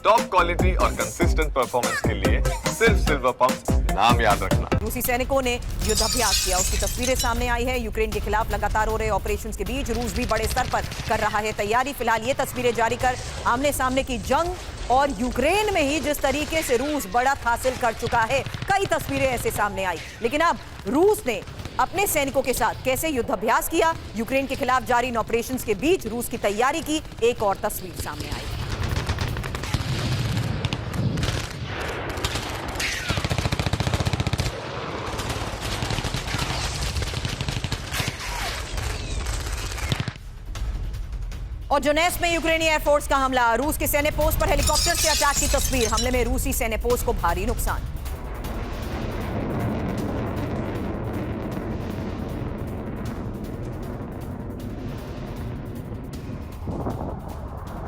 Top quality और consistent performance के लिए सिर्फ सिल्वर पंप नाम याद रखना। रूसी सैनिकों ने युद्धाभ्यास किया, उसकी तस्वीरें सामने आई है। यूक्रेन के खिलाफ लगातार हो रहे ऑपरेशंस के बीच रूस भी बड़े स्तर पर कर रहा है तैयारी। फिलहाल ये तस्वीरें जारी कर आमने सामने की जंग और यूक्रेन में ही जिस तरीके से रूस बढ़त हासिल कर चुका है, कई तस्वीरें ऐसे सामने आई। लेकिन अब रूस ने अपने सैनिकों के साथ कैसे युद्धाभ्यास किया, यूक्रेन के खिलाफ जारी इन ऑपरेशंस के बीच रूस की तैयारी की एक और तस्वीर सामने आई। और जोनेस्क में यूक्रेनी एयरफोर्स का हमला, रूस के सैन्य पोस्ट पर हेलीकॉप्टर से अटैक की तस्वीर। हमले में रूसी सैन्य पोस्ट को भारी नुकसान।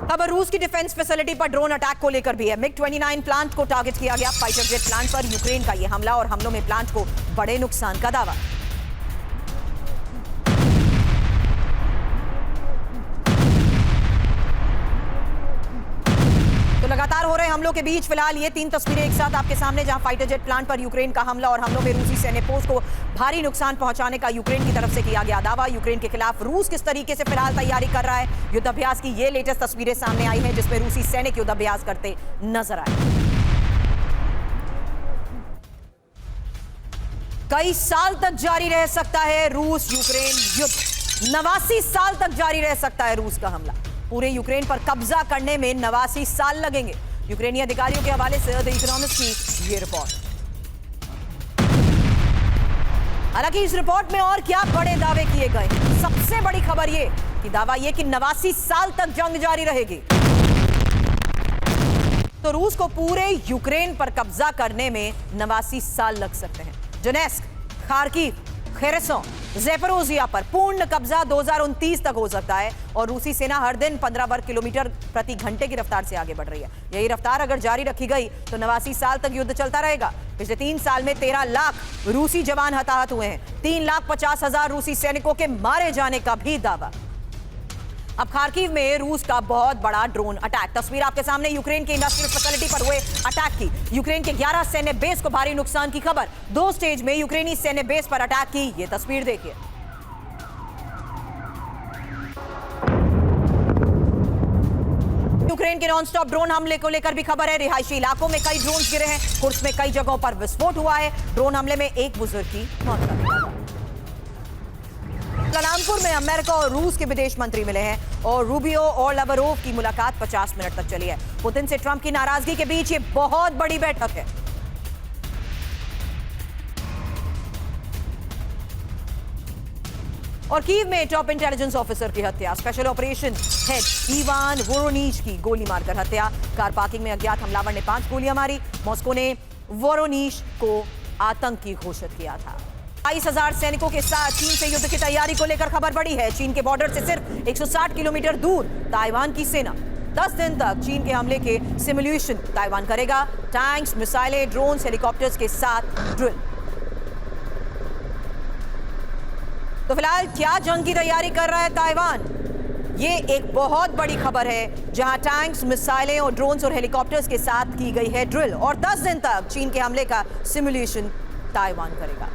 अब रूस की डिफेंस फैसिलिटी पर ड्रोन अटैक को लेकर भी है। मिग-29 प्लांट को टारगेट किया गया। फाइटर जेट प्लांट पर यूक्रेन का यह हमला और हमलों में प्लांट को बड़े नुकसान का दावा। लगातार हो रहे हमलों के बीच फिलहाल ये तीन तस्वीरें एक साथ आपके सामने, जहां फाइटर जेट प्लांट पर यूक्रेन का हमला और हमलों में रूसी सैन्य पोस्ट को भारी नुकसान पहुंचाने का यूक्रेन की तरफ से किया गया दावा। यूक्रेन के खिलाफ रूस किस तरीके से फिलहाल तैयारी कर रहा है, युद्धाभ्यास की ये लेटेस्ट तस्वीरें सामने आई हैं, जिसमें रूसी सैनिक युद्धाभ्यास करते नजर आए। कई साल तक जारी रह सकता है रूस यूक्रेन युद्ध। 89 साल तक जारी रह सकता है रूस का हमला। पूरे यूक्रेन पर कब्जा करने में 89 साल लगेंगे। यूक्रेनी अधिकारियों के हवाले से द इकोनॉमिस्ट की ये रिपोर्ट। हालांकि इस रिपोर्ट में और क्या बड़े दावे किए गए। सबसे बड़ी खबर ये कि दावा ये कि 89 साल तक जंग जारी रहेगी। तो रूस को पूरे यूक्रेन पर कब्जा करने में 89 साल लग सकते हैं। जोनेस्क, खार्किव, खेरेसों, ज़ेपोरोजिया पर पूर्ण कब्जा 2029 तक हो सकता है और रूसी सेना हर दिन 15 वर्ग किलोमीटर प्रति घंटे की रफ्तार से आगे बढ़ रही है। यही रफ्तार अगर जारी रखी गई तो 89 साल तक युद्ध चलता रहेगा। पिछले 3 साल में 13 लाख रूसी जवान हताहत हुए हैं। 3,50,000 रूसी सैनिकों के मारे जाने का भी दावा। अब खार्किव में रूस का बहुत बड़ा ड्रोन अटैक। तस्वीर आपके सामने यूक्रेन के इंडस्ट्रियल फैसिलिटी पर हुए अटैक की। यूक्रेन के 11 सैन्य बेस को भारी नुकसान की खबर। 2 स्टेज में यूक्रेनी सैन्य बेस पर अटैक की ये तस्वीर देखिए। यूक्रेन के नॉनस्टॉप ड्रोन हमले को लेकर भी खबर है। रिहायशी इलाकों में कई ड्रोन गिरे हैं। कुर्स्क में कई जगहों पर विस्फोट हुआ है। ड्रोन हमले में एक बुजुर्ग की मौत का खबर। कानपुर में अमेरिका और रूस के विदेश मंत्री मिले हैं और रूबियो और लावरोव की मुलाकात 50 मिनट तक चली है। पुतिन से ट्रंप की नाराजगी के बीच ये बहुत बड़ी बैठक है। और कीव में टॉप इंटेलिजेंस ऑफिसर की हत्या। स्पेशल ऑपरेशन हेड इवान वोरोनिच की गोली मारकर हत्या। कार पार्किंग में अज्ञात हमलावर ने 5 गोलियां मारी। मॉस्को ने वोरोनिच को आतंकी घोषित किया था। 22,000 सैनिकों के साथ चीन से युद्ध की तैयारी को लेकर खबर बढ़ी है। चीन के बॉर्डर से सिर्फ 160 किलोमीटर दूर ताइवान की सेना 10 दिन तक चीन के हमले के सिमुलेशन ताइवान करेगा। टैंक्स, मिसाइलें, ड्रोन्स, हेलीकॉप्टर्स के साथ ड्रिल। तो फिलहाल क्या जंग की तैयारी कर रहा है ताइवान, ये एक बहुत बड़ी खबर है, जहां टैंक्स, मिसाइलें और ड्रोन्स और हेलीकॉप्टर्स के साथ की गई है ड्रिल और 10 दिन तक चीन के हमले का सिमुलेशन ताइवान करेगा।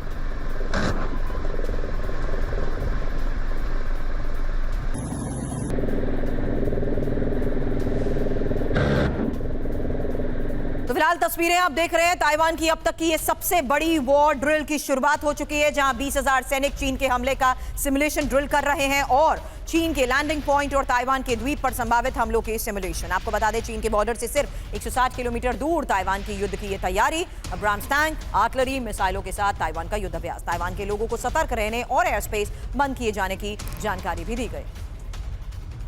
तो फिलहाल तस्वीरें आप देख रहे हैं। ताइवान की अब तक की ये सबसे बड़ी वॉर ड्रिल की शुरुआत हो चुकी है, जहां 20,000 सैनिक चीन के हमले का सिमुलेशन ड्रिल कर रहे हैं और चीन के लैंडिंग पॉइंट और ताइवान के द्वीप पर संभावित हमलों के सिमुलेशन। आपको बता दें, चीन के बॉर्डर से सिर्फ 160 किलोमीटर दूर ताइवान की युद्ध की ये तैयारी। अब्राम्स टैंक, आर्टिलरी, मिसाइलों के साथ ताइवान का युद्धाभ्यास। ताइवान के लोगों को सतर्क रहने और एयर स्पेस बंद किए जाने की जानकारी भी दी गई।